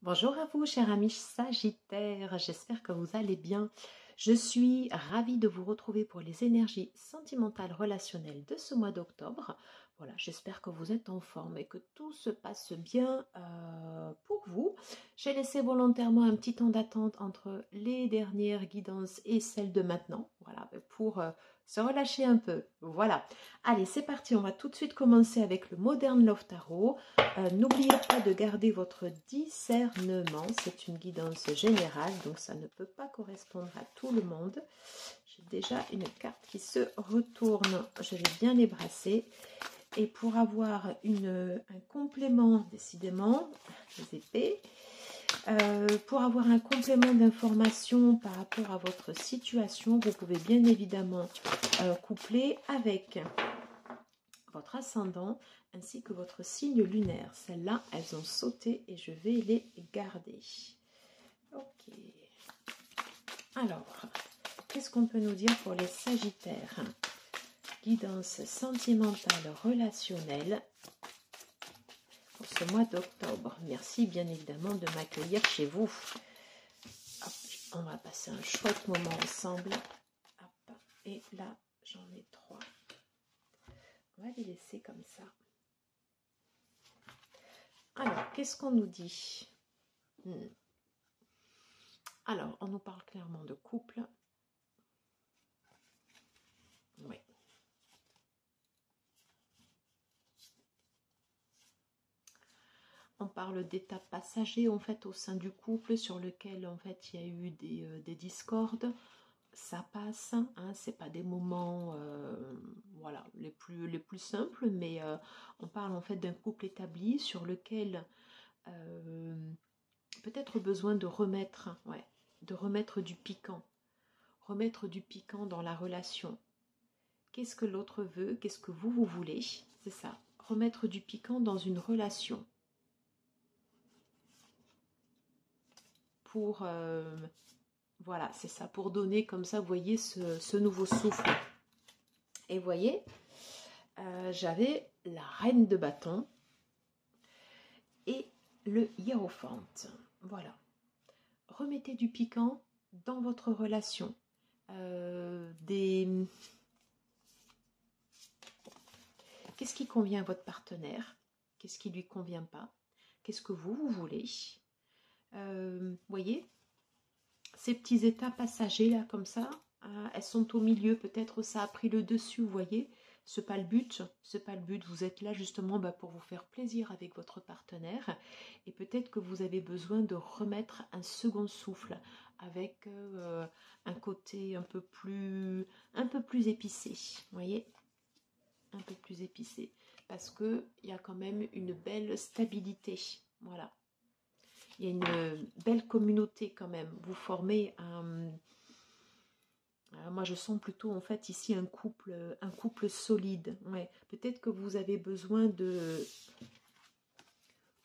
Bonjour à vous, chers amis Sagittaires, j'espère que vous allez bien. Je suis ravie de vous retrouver pour les énergies sentimentales relationnelles de ce mois d'octobre. Voilà, j'espère que vous êtes en forme et que tout se passe bien pour vous. J'ai laissé volontairement un petit temps d'attente entre les dernières guidances et celles de maintenant, voilà, pour se relâcher un peu. Voilà, allez, c'est parti, on va tout de suite commencer avec le Modern Love Tarot. N'oubliez pas de garder votre discernement, c'est une guidance générale, donc ça ne peut pas correspondre à tout le monde. J'ai déjà une carte qui se retourne, je vais bien les brasser. Et pour avoir un complément, décidément, les épées, pour avoir un complément d'information par rapport à votre situation, vous pouvez bien évidemment coupler avec votre ascendant ainsi que votre signe lunaire. Celles-là, elles ont sauté et je vais les garder. Ok. Alors, qu'est-ce qu'on peut nous dire pour les Sagittaires? Guidance sentimentale relationnelle pour ce mois d'octobre. Merci bien évidemment de m'accueillir chez vous. Hop, on va passer un chouette moment ensemble. Hop, et là, j'en ai 3. On va les laisser comme ça. Alors, qu'est-ce qu'on nous dit? Alors, on nous parle clairement de couple. Oui. On parle d'étapes passagers en fait au sein du couple sur lequel en fait il y a eu des discordes. Ça passe, hein, c'est pas des moments voilà, les plus simples, mais on parle en fait d'un couple établi sur lequel peut-être besoin de remettre du piquant. Remettre du piquant dans la relation. Qu'est-ce que l'autre veut? Qu'est-ce que vous voulez? C'est ça. Remettre du piquant dans une relation. Pour, voilà, c'est ça. Pour donner comme ça, vous voyez, ce nouveau souffle. Et vous voyez, j'avais la reine de bâton et le hiérophante. Voilà. Remettez du piquant dans votre relation. Qu'est-ce qui convient à votre partenaire? Qu'est-ce qui ne lui convient pas? Qu'est-ce que vous voulez? Voyez, ces petits états passagers là comme ça, elles sont au milieu, peut-être ça a pris le dessus, vous voyez. C'est pas le but, vous êtes là justement pour vous faire plaisir avec votre partenaire et peut-être que vous avez besoin de remettre un second souffle avec un côté un peu plus épicé, vous voyez, un peu plus épicé, parce que il y a quand même une belle stabilité, voilà. Il y a une belle communauté quand même. Vous formez un... Moi, je sens plutôt en fait ici un couple solide. Ouais. Peut-être que vous avez besoin de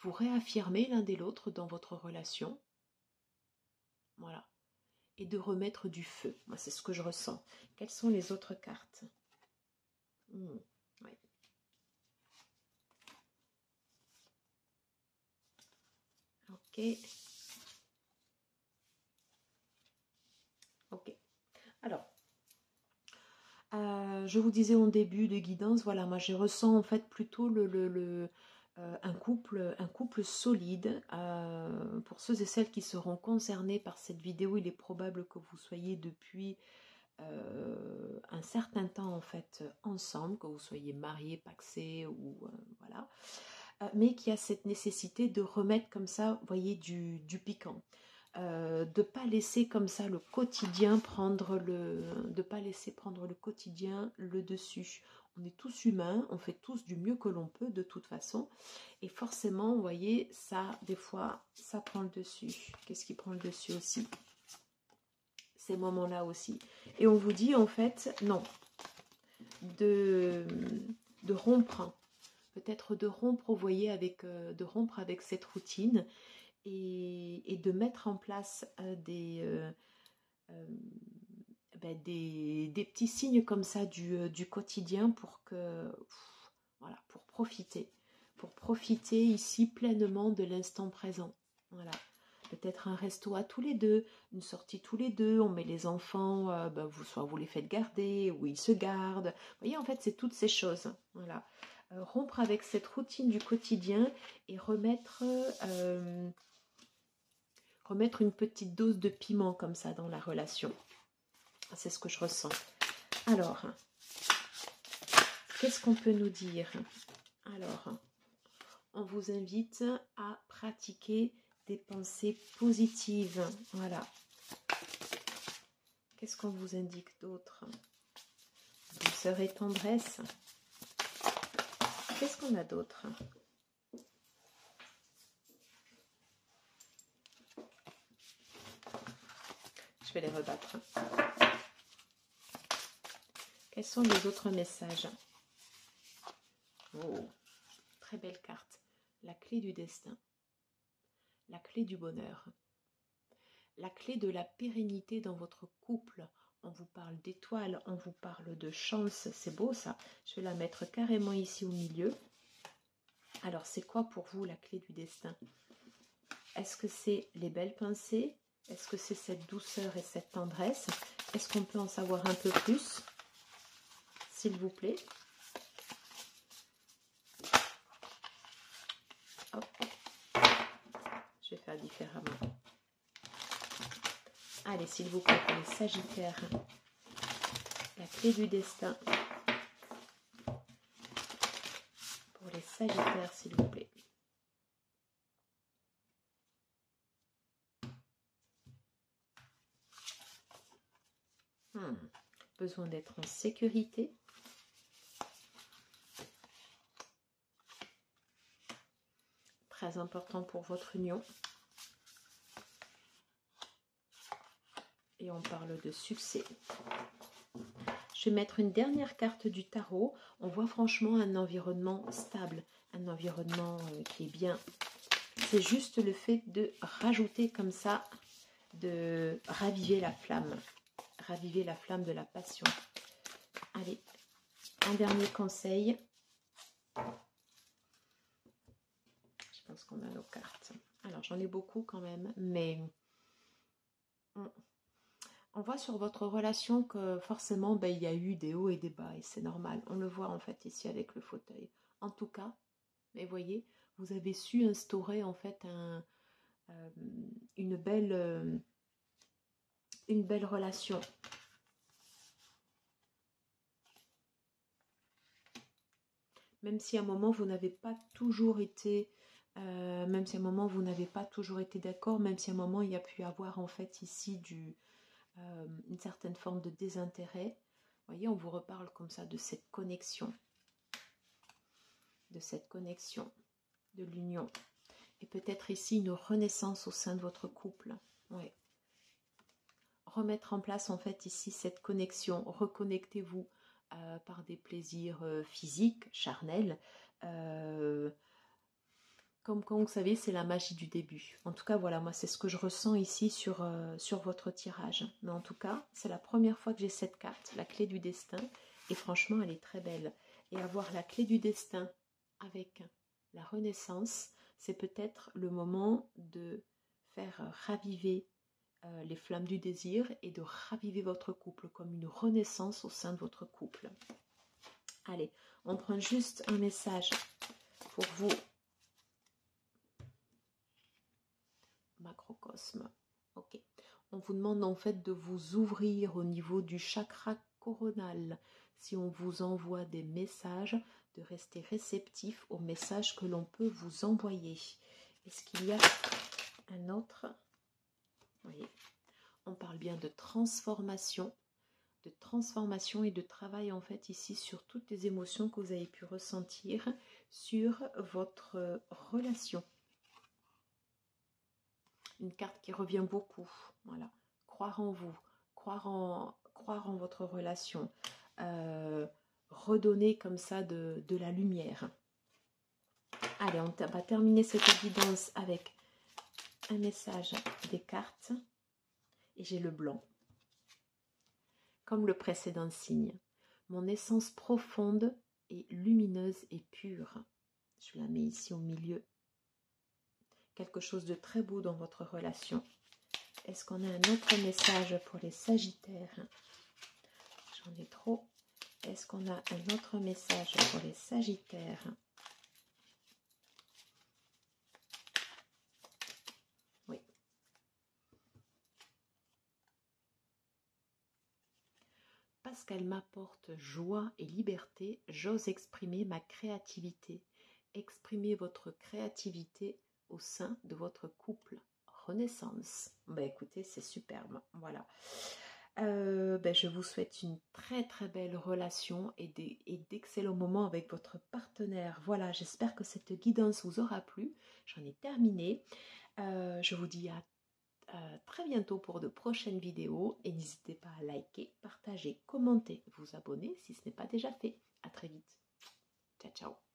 vous réaffirmer l'un et l'autre dans votre relation. Voilà. Et de remettre du feu. Moi, c'est ce que je ressens. Quelles sont les autres cartes? Ouais. Ok. Ok. Alors, je vous disais en début de guidance, voilà, moi je ressens en fait plutôt un couple solide. Pour ceux et celles qui seront concernés par cette vidéo, il est probable que vous soyez depuis un certain temps en fait ensemble, que vous soyez mariés, pacsés ou voilà, mais qui a cette nécessité de remettre comme ça, vous voyez, du piquant. De ne pas laisser comme ça le quotidien prendre le quotidien le dessus. On est tous humains, on fait tous du mieux que l'on peut de toute façon. Et forcément, vous voyez, ça, des fois, ça prend le dessus. Qu'est-ce qui prend le dessus aussi? Ces moments-là aussi. Et on vous dit, en fait, non. De rompre. Peut-être de rompre, vous voyez, de rompre avec cette routine. Et de mettre en place des petits signes comme ça du quotidien pour que voilà, pour profiter ici pleinement de l'instant présent. Voilà. Peut-être un resto à tous les deux, une sortie tous les deux, on met les enfants, soit vous les faites garder, ou ils se gardent. Vous voyez, en fait, c'est toutes ces choses. Voilà. Rompre avec cette routine du quotidien et remettre une petite dose de piment comme ça dans la relation. C'est ce que je ressens. Alors, qu'est-ce qu'on peut nous dire? Alors, on vous invite à pratiquer des pensées positives. Voilà. Qu'est-ce qu'on vous indique d'autre? Douceur et tendresse. Qu'est-ce qu'on a d'autre? Je vais les rebattre. Quels sont les autres messages? Oh, très belle carte. La clé du destin. La clé du bonheur. La clé de la pérennité dans votre couple. On vous parle d'étoiles, on vous parle de chance. C'est beau ça. Je vais la mettre carrément ici au milieu. Alors, c'est quoi pour vous la clé du destin? Est-ce que c'est les belles pensées? Est-ce que c'est cette douceur et cette tendresse? Est-ce qu'on peut en savoir un peu plus? S'il vous plaît. Hop. Je vais faire différemment. Allez, s'il vous plaît, pour les Sagittaires, la clé du destin. Pour les Sagittaires, s'il vous plaît. Besoin d'être en sécurité. Très important pour votre union. Et on parle de succès. Je vais mettre une dernière carte du tarot. On voit franchement un environnement stable, un environnement qui est bien. C'est juste le fait de rajouter comme ça, de raviver la flamme de la passion. Allez, un dernier conseil. Je pense qu'on a nos cartes. Alors, j'en ai beaucoup quand même, mais on voit sur votre relation que forcément, il y a eu des hauts et des bas, et c'est normal. On le voit en fait ici avec le fauteuil. En tout cas, mais voyez, vous avez su instaurer en fait une belle relation. Même si à un moment vous n'avez pas toujours été, même si à un moment vous n'avez pas toujours été d'accord, même si à un moment il y a pu avoir en fait ici une certaine forme de désintérêt. Vous voyez, on vous reparle comme ça de cette connexion, de l'union. Et peut-être ici une renaissance au sein de votre couple. Ouais. Remettre en place en fait ici cette connexion. Reconnectez-vous par des plaisirs physiques, charnels. Comme quand vous savez, c'est la magie du début. En tout cas, voilà, moi c'est ce que je ressens ici sur votre tirage. Mais en tout cas, c'est la première fois que j'ai cette carte, la clé du destin. Et franchement, elle est très belle. Et avoir la clé du destin avec la renaissance, c'est peut-être le moment de faire raviver les flammes du désir et de raviver votre couple comme une renaissance au sein de votre couple. Allez, on prend juste un message pour vous. Macrocosme. Ok. On vous demande en fait de vous ouvrir au niveau du chakra coronal. Si on vous envoie des messages, de rester réceptif aux messages que l'on peut vous envoyer. Est-ce qu'il y a un autre? Voyez, on parle bien de transformation et de travail en fait ici sur toutes les émotions que vous avez pu ressentir sur votre relation. Une carte qui revient beaucoup, voilà. Croire en vous, croire en votre relation, redonner comme ça de la lumière. Allez, on va terminer cette évidence avec un message des cartes. Et j'ai le blanc. Comme le précédent signe, mon essence profonde est lumineuse et pure. Je la mets ici au milieu. quelque chose de très beau dans votre relation. Est-ce qu'on a un autre message pour les Sagittaires? J'en ai trop. Est-ce qu'on a un autre message pour les Sagittaires? Oui. Parce qu'elle m'apporte joie et liberté, j'ose exprimer ma créativité. Exprimez votre créativité au sein de votre couple. Renaissance. Ben écoutez, c'est superbe. Voilà. Je vous souhaite une très très belle relation et d'excellents moments avec votre partenaire. Voilà, j'espère que cette guidance vous aura plu. J'en ai terminé. Je vous dis à très bientôt pour de prochaines vidéos et n'hésitez pas à liker, partager, commenter, vous abonner si ce n'est pas déjà fait. À très vite. Ciao, ciao.